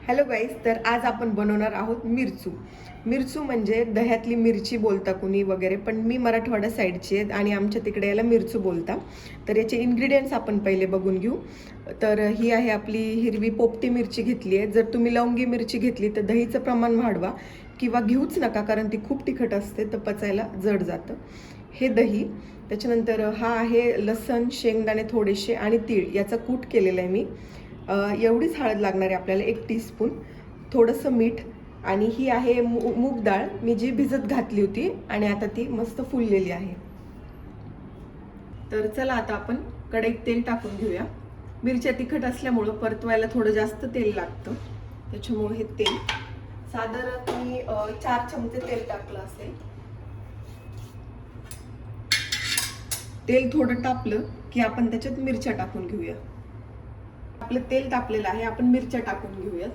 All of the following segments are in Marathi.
हॅलो गाईज, तर आज आपण बनवणार आहोत मिरचू. मिरचू म्हणजे दह्यातली मिरची बोलता कुणी वगैरे, पण मी मराठवाडा साईडची आहे आणि आमच्या तिकडे याला मिरचू बोलता. तर याचे इन्ग्रेडियंट्स आपण पहिले बघून घेऊ. तर ही आहे आपली हिरवी पोपटी मिरची घेतली आहे. जर तुम्ही लवंगी मिरची घेतली तर दहीचं प्रमाण वाढवा किंवा घेऊच नका, कारण ती खूप तिखट असते तर पचायला जड जातं. हे दही, त्याच्यानंतर हा आहे लसण, शेंगदाणे थोडेसे आणि तीळ याचा कूट केलेला आहे मी. एवढीच हळद लागणार आहे आपल्याला, 1 टीस्पून, थोडंसं मीठ. आणि ही आहे मूग डाळ, मी जी भिजत घातली होती आणि आता ती मस्त फुललेली आहे. तर चला आता आपण कढईत तेल टाकून घेऊया. मिरच्या तिखट असल्यामुळं परतवायला थोडं जास्त तेल लागतं, त्याच्यामुळे हे तेल साधारण मी 4 चमचे तेल टाकलं असेल. तेल थोडं तापलं की आपण त्याच्यात मिरच्या टाकून घेऊया. आपलं तेल तापलेलं आहे, आपण मिरच्या टाकून घेऊयात.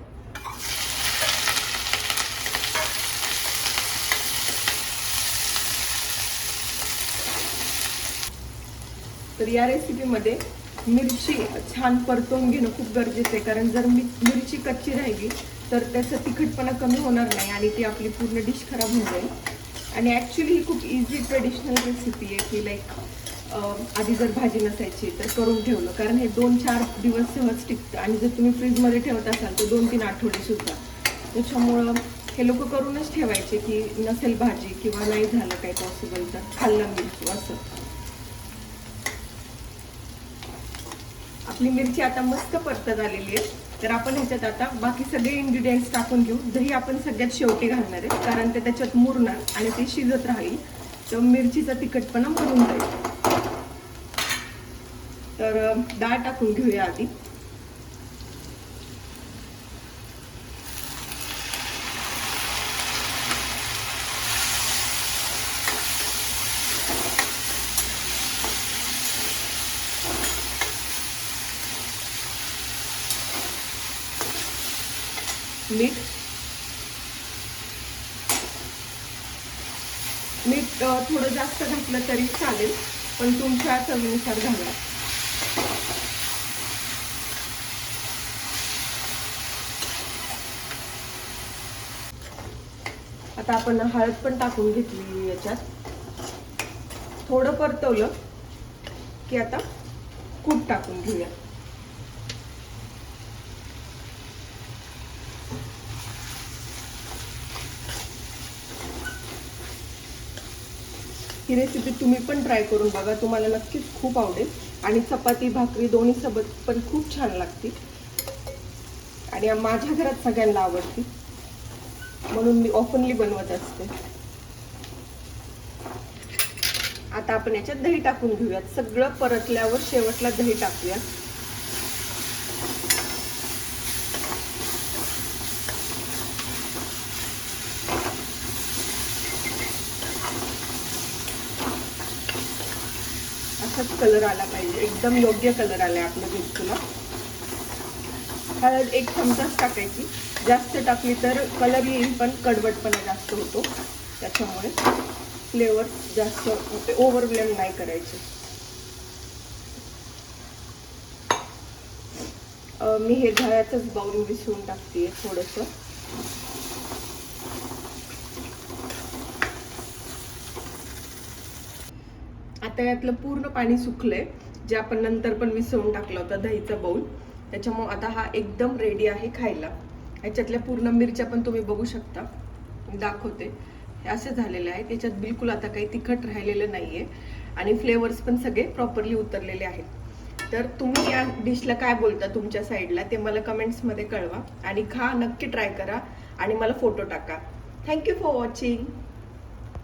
तर या रेसिपीमध्ये मिरची छान परतवून घेणं खूप गरजेचं आहे, कारण जर मिरची कच्ची राहिली तर त्याचा तिखटपणा कमी होणार नाही आणि ती आपली पूर्ण डिश खराब होऊन जाईल. आणि ॲक्च्युली ही खूप इझी ट्रेडिशनल रेसिपी आहे की आधी जर भाजी नसायची तर करून ठेवलं, कारण हे 2-4 दिवस सहज टिकतं आणि जर तुम्ही फ्रीजमध्ये ठेवत असाल तर 2-3 आठवडे सुद्धा. त्याच्यामुळं हे लोक करूनच ठेवायचे की नसेल भाजी किंवा नाही झालं काही पॉसिबल तर खाल्ला मिरची असं. आपली मिरची आता मस्त परतत आलेली आहे, तर आपण ह्याच्यात आता बाकी सगळे इन्ग्रेडियंट्स टाकून घेऊ. दही आपण सगळ्यात शेवटी घालणार आहे, कारण ते त्याच्यात मुरणार आणि ते शिजत राहील तर मिरचीचा तिखटपणा मरून जाईल. तर डाळ टाकून घेऊया आधी. मीठ थोडं जास्त घातलं तरी चालेल, पण तुमच्या चवीनुसार घाला. आता आपण हळद पण टाकून घेतली याच्यात. थोडं परतवलं की आता कूट टाकून घेऊया. ही रेसिपी तुम्ही पण ट्राय करून बघा, तुम्हाला नक्कीच खूप आवडेल आणि चपाती भाकरी दोन्ही सोबत पण खूप छान लागते आणि माझ्या घरात सगळ्यांना आवडते, म्हणून मी ऑफनली बनवत असते. आता आपण याच्यात दही टाकून घेऊयात. सगळं परतल्यावर शेवटला दही टाकूया. असाच कलर आला पाहिजे, एकदम योग्य कलर आलाय आपल्या मिरचीला. हळद 1 चमचाच टाकायची, जास्त टाकली तर कलर येईल पण कडवटपणा जास्त होतो, त्याच्यामुळे फ्लेवर जास्त ओव्हरब्लेम नाही करायचे. मी हे दह्याचंच बाउल विसरून टाकते थोडंसं. आता यातलं पूर्ण पाणी सुकलंय, जे आपण नंतर पण विसरून टाकलं होतं दहीचा बाउल. त्याच्यामुळे आता हा एकदम रेडी आहे खायला. याच्यातल्या पूर्ण मिरच्या पण तुम्ही बघू शकता, दाखवते. हे असे झालेले आहे, त्याच्यात बिलकुल आता काही तिखट राहिलेलं नाहीये आणि फ्लेवर्स पण सगळे प्रॉपरली उतरलेले आहेत. तर तुम्ही या डिशला काय बोलता तुमच्या साईडला ते मला कमेंट्समध्ये कळवा आणि खा, नक्की ट्राय करा आणि मला फोटो टाका. Thank you for watching.